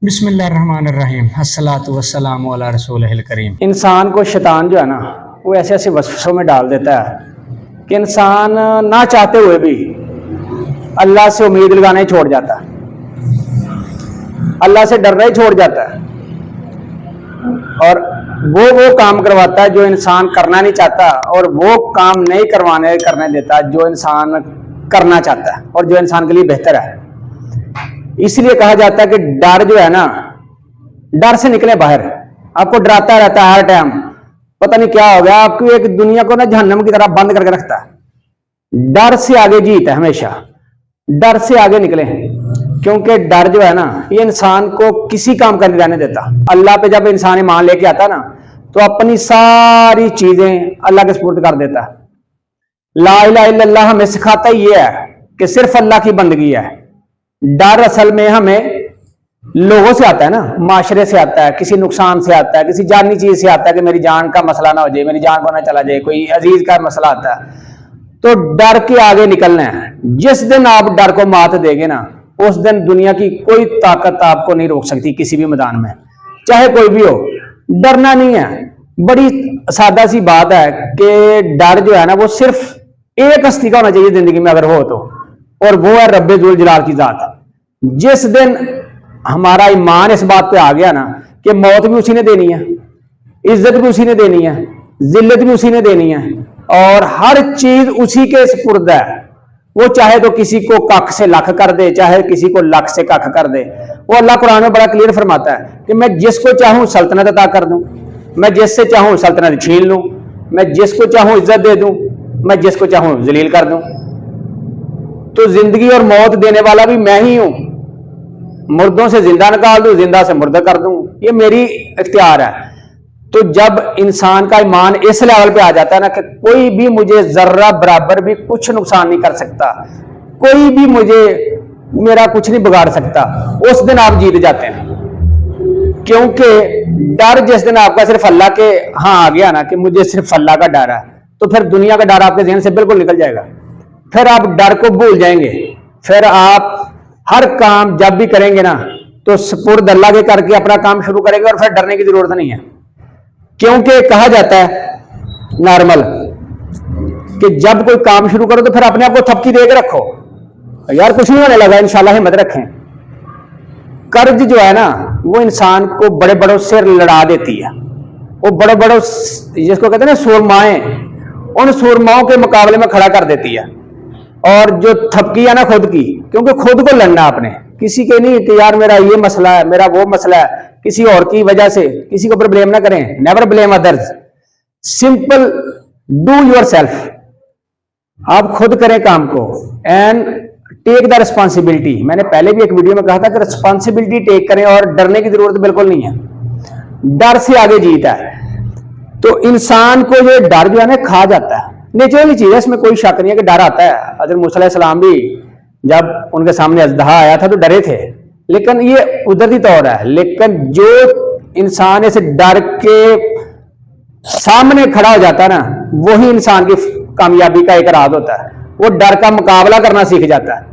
बिस्मिल्लाहिर्रहमानिर्रहीम अस्सलातु वस्सलामु अला रसूलिहिल करीम। इंसान को शैतान जो है ना वो ऐसे ऐसे वसवसों में डाल देता है कि इंसान ना चाहते हुए भी अल्लाह से उम्मीद लगाना ही छोड़ जाता है, अल्लाह से डरना ही छोड़ जाता है और वो काम करवाता है जो इंसान करना नहीं चाहता और वो काम नहीं करने देता जो इंसान करना चाहता है और जो इंसान के लिए बेहतर है। इसलिए कहा जाता है कि डर जो है ना, डर से निकले बाहर। आपको डराता रहता है हर टाइम, पता नहीं क्या हो गया, आपकी एक दुनिया को ना जहन्नम की तरह बंद करके रखता है। डर से आगे जीत है, हमेशा डर से आगे निकले, क्योंकि डर जो है ना ये इंसान को किसी काम का नहीं रहने देता। अल्लाह पे जब इंसान ईमान लेके आता ना तो अपनी सारी चीजें अल्लाह के सुपुर्द कर देता है। ला इलाहा इल्लल्लाह हमें सिखाता ही ये है कि सिर्फ अल्लाह की बंदगी है। डर असल में हमें लोगों से आता है ना, माशरे से आता है, किसी नुकसान से आता है, किसी जानी चीज से आता है कि मेरी जान का मसला ना हो जाए, मेरी जान को ना चला जाए, कोई अजीज का मसला आता है। तो डर के आगे निकलना है। जिस दिन आप डर को मात देंगे ना उस दिन दुनिया की कोई ताकत आपको नहीं रोक सकती किसी भी मैदान में, चाहे कोई भी हो। डरना नहीं है, बड़ी सादा सी बात है कि डर जो है ना वो सिर्फ एक हस्ती का होना चाहिए जिंदगी में अगर हो तो, और वो है रब्बे जुल जलाल की जात। जिस दिन हमारा ईमान इस बात पे आ गया ना कि मौत भी उसी ने देनी है, इज्जत भी उसी ने देनी है, जिल्लत भी उसी ने देनी है और हर चीज उसी के सुपुर्द है। वो चाहे तो किसी को कख से लख कर दे, चाहे किसी को लख से कख कर दे। वो अल्लाह कुरान में बड़ा क्लियर फरमाता है कि मैं जिसको चाहूं सल्तनत अता कर दूं, मैं जिससे चाहूं सल्तनत छीन लूं, मैं जिसको चाहूं इज्जत दे दूं, मैं जिसको चाहूं जलील कर दूं। तो जिंदगी और मौत देने वाला भी मैं ही हूं। मुर्दों से जिंदा निकाल दूं, जिंदा से मुर्दा कर दूं, ये मेरी इख्तियार है। तो जब इंसान का ईमान इस लेवल पे आ जाता है ना कि कोई भी मुझे जर्रा बराबर भी कुछ नुकसान नहीं कर सकता, कोई भी मुझे मेरा कुछ नहीं बिगाड़ सकता, उस दिन आप जीत जाते हैं। क्योंकि डर जिस दिन आपका सिर्फ अल्लाह के हाँ आ गया ना कि मुझे सिर्फ अल्लाह का डर है, तो फिर दुनिया का डर आपके ज़हन से बिल्कुल निकल जाएगा। फिर आप डर को भूल जाएंगे। फिर आप हर काम जब भी करेंगे ना तो सुपुर्द अल्लाह के करके अपना काम शुरू करेंगे और फिर डरने की जरूरत नहीं है। क्योंकि कहा जाता है नॉर्मल कि जब कोई काम शुरू करो तो फिर अपने आप को थपकी दे के रखो, यार कुछ नहीं होने लगा, इंशाल्लाह हिम्मत रखें। कर्ज जो है ना वो इंसान को बड़े बड़ों से लड़ा देती है। वो बड़े बड़ों जिसको कहते हैं ना सुरमाएं, उन सुरमाओं के मुकाबले में खड़ा कर देती है। और जो थपकी है ना खुद की, क्योंकि खुद को लड़ना आपने, किसी के नहीं कि यार मेरा ये मसला है, मेरा वो मसला है, किसी और की वजह से किसी के ऊपर ब्लेम ना करें। Never blame others, simple do your self. आप खुद करें काम को एंड टेक द रिस्पॉन्सिबिलिटी। मैंने पहले भी एक वीडियो में कहा था कि रिस्पॉन्सिबिलिटी टेक करें और डरने की जरूरत बिल्कुल नहीं है। डर से आगे जीत है। तो इंसान को ये डर जो है ना खा जाता है, नेचुरली चीज है, इसमें कोई शक नहीं है कि डर आता है। हज़रत मूसा अलैहिस्सलाम भी जब उनके सामने अजदहा आया था तो डरे थे, लेकिन ये कुदरती तौर है। लेकिन जो इंसान इस डर के सामने खड़ा हो जाता है ना वही इंसान की कामयाबी का एक राज होता है। वो डर का मुकाबला करना सीख जाता है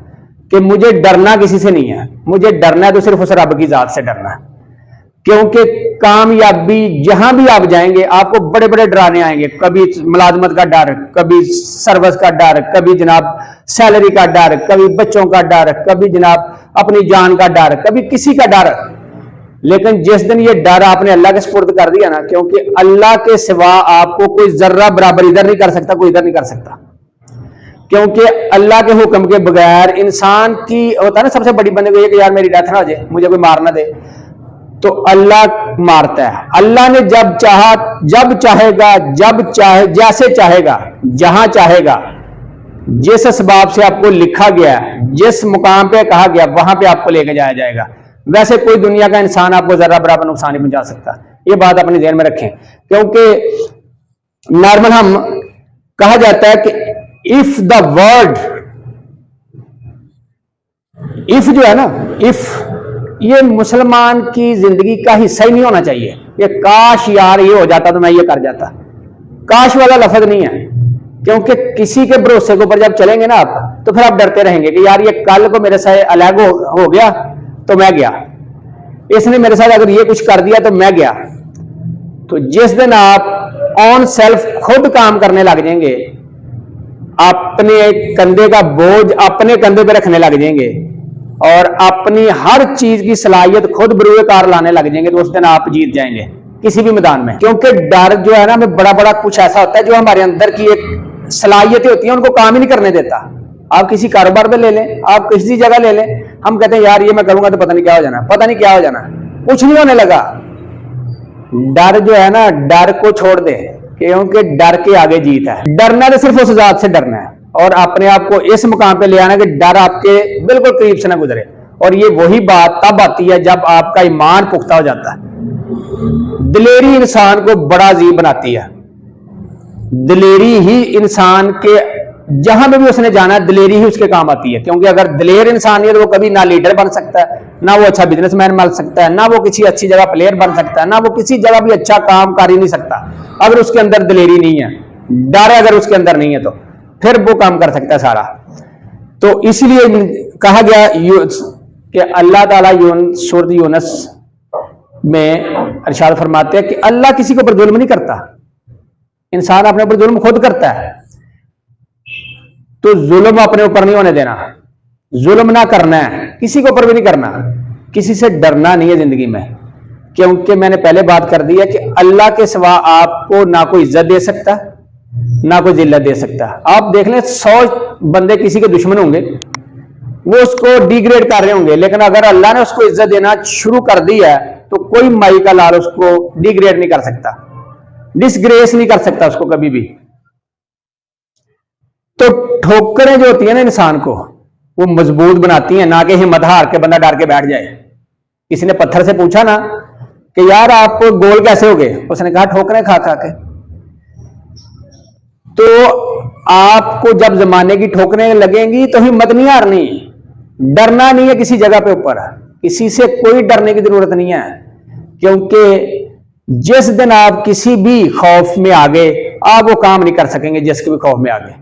कि मुझे डरना किसी से नहीं है, मुझे डरना है तो सिर्फ उस रब की जात से डरना है। क्योंकि कामयाबी जहां भी आप जाएंगे आपको बड़े बड़े डराने आएंगे। कभी मुलाजमत का डर, कभी सर्विस का डर, कभी जनाब सैलरी का डर, कभी बच्चों का डर, कभी जनाब अपनी जान का डर, कभी किसी का डर। लेकिन जिस दिन ये डर आपने अल्लाह के सुपुर्द कर दिया ना, क्योंकि अल्लाह के सिवा आपको कोई जर्रा बराबर इधर नहीं कर सकता, कोई इधर नहीं कर सकता। क्योंकि अल्लाह के हुक्म के बगैर इंसान की होता है ना सबसे बड़ी बंदे को ये कि यार मेरी डेथ ना हो जाए, मुझे कोई मार ना दे, तो अल्लाह मारता है। अल्लाह ने जब चाहा, जब चाहेगा, जब चाहे, जैसे चाहेगा, जहां चाहेगा, जिस असबाब से आपको लिखा गया, जिस मुकाम पे कहा गया वहां पे आपको लेके जाया जाएगा। वैसे कोई दुनिया का इंसान आपको जरा बराबर नुकसान नहीं पहुंचा सकता। ये बात अपने ध्यान में रखें। क्योंकि नॉर्मल हम कहा जाता है कि इफ द वर्ड, इफ जो है ना, इफ ये मुसलमान की जिंदगी का हिस्सा ही नहीं होना चाहिए। ये काश यार ये हो जाता तो मैं ये कर जाता, काश वाला लफ्ज नहीं है। क्योंकि किसी के भरोसे के ऊपर जब चलेंगे ना आप तो फिर आप डरते रहेंगे कि यार ये कल को मेरे से अलग हो गया तो मैं गया, इसने मेरे साथ अगर ये कुछ कर दिया तो मैं गया। तो जिस दिन आप ऑन सेल्फ खुद काम करने लग जाएंगे, अपने कंधे का बोझ अपने कंधे पे रखने लग जाएंगे और अपनी हर चीज की सलाहियत खुद बरूए कार लाने लग जाएंगे, तो उस दिन आप जीत जाएंगे किसी भी मैदान में। क्योंकि डर जो है ना, हमें बड़ा बड़ा कुछ ऐसा होता है जो हमारे अंदर की एक सलाहियतें होती हैं उनको काम ही नहीं करने देता। आप किसी कारोबार में ले लें, आप किसी जगह ले लें, हम कहते हैं यार ये मैं करूंगा तो पता नहीं क्या हो जाना, पता नहीं क्या हो जाना, कुछ नहीं होने लगा। डर जो है ना, डर को छोड़ दे, क्योंकि डर के आगे जीत है। डरना तो सिर्फ उस जात से डरना है और अपने आप को इस मुकाम पे ले आना कि डर आपके बिल्कुल करीब से ना गुजरे। और ये वही बात तब आती है जब आपका ईमान पुख्ता हो जाता है। दिलेरी इंसान को बड़ा अजीब बनाती है। दिलेरी ही इंसान के जहां में भी उसने जाना है, दिलेरी ही उसके काम आती है। क्योंकि अगर दिलेर इंसान है तो वो कभी ना लीडर बन सकता है, ना वो अच्छा बिजनेसमैन बन सकता है, ना वो किसी अच्छी जगह प्लेयर बन सकता है, ना वो किसी जगह भी अच्छा काम कर ही नहीं सकता अगर उसके अंदर दिलेरी नहीं है। डर अगर उसके अंदर नहीं है तो फिर वो काम कर सकता है सारा। तो इसलिए कहा गया कि अल्लाह ताला सूरत यूनुस में इरशाद फरमाते हैं कि अल्लाह किसी के ऊपर जुल्म नहीं करता, इंसान अपने ऊपर जुल्म खुद करता है। तो जुल्म अपने ऊपर नहीं होने देना, जुल्म ना करना है, किसी के ऊपर भी नहीं करना, किसी से डरना नहीं है जिंदगी में। क्योंकि मैंने पहले बात कर दी है कि अल्लाह के सिवा आपको ना कोई इज्जत दे सकता, ना कोई जिल्लत दे सकता। आप देख लें 100 बंदे किसी के दुश्मन होंगे, वो उसको डिग्रेड कर रहे होंगे, लेकिन अगर अल्लाह ने उसको इज्जत देना शुरू कर दी है तो कोई माई का लाल उसको डिग्रेड नहीं कर सकता, डिसग्रेस नहीं कर सकता उसको कभी भी। तो ठोकरें जो होती है ना इंसान को, वो मजबूत बनाती हैं, ना कि हिम्मत हार के बंदा डर के बैठ जाए। किसी ने पत्थर से पूछा ना कि यार आप गोल कैसे हो गए, उसने कहा ठोकरें खा खा के। तो आपको जब जमाने की ठोकरें लगेंगी तो हिम्मत नहीं हारनी, डरना नहीं है किसी जगह पे ऊपर, किसी से कोई डरने की जरूरत नहीं है। क्योंकि जिस दिन आप किसी भी खौफ में आ गए, आप वो काम नहीं कर सकेंगे जिसके भी खौफ में आ गए।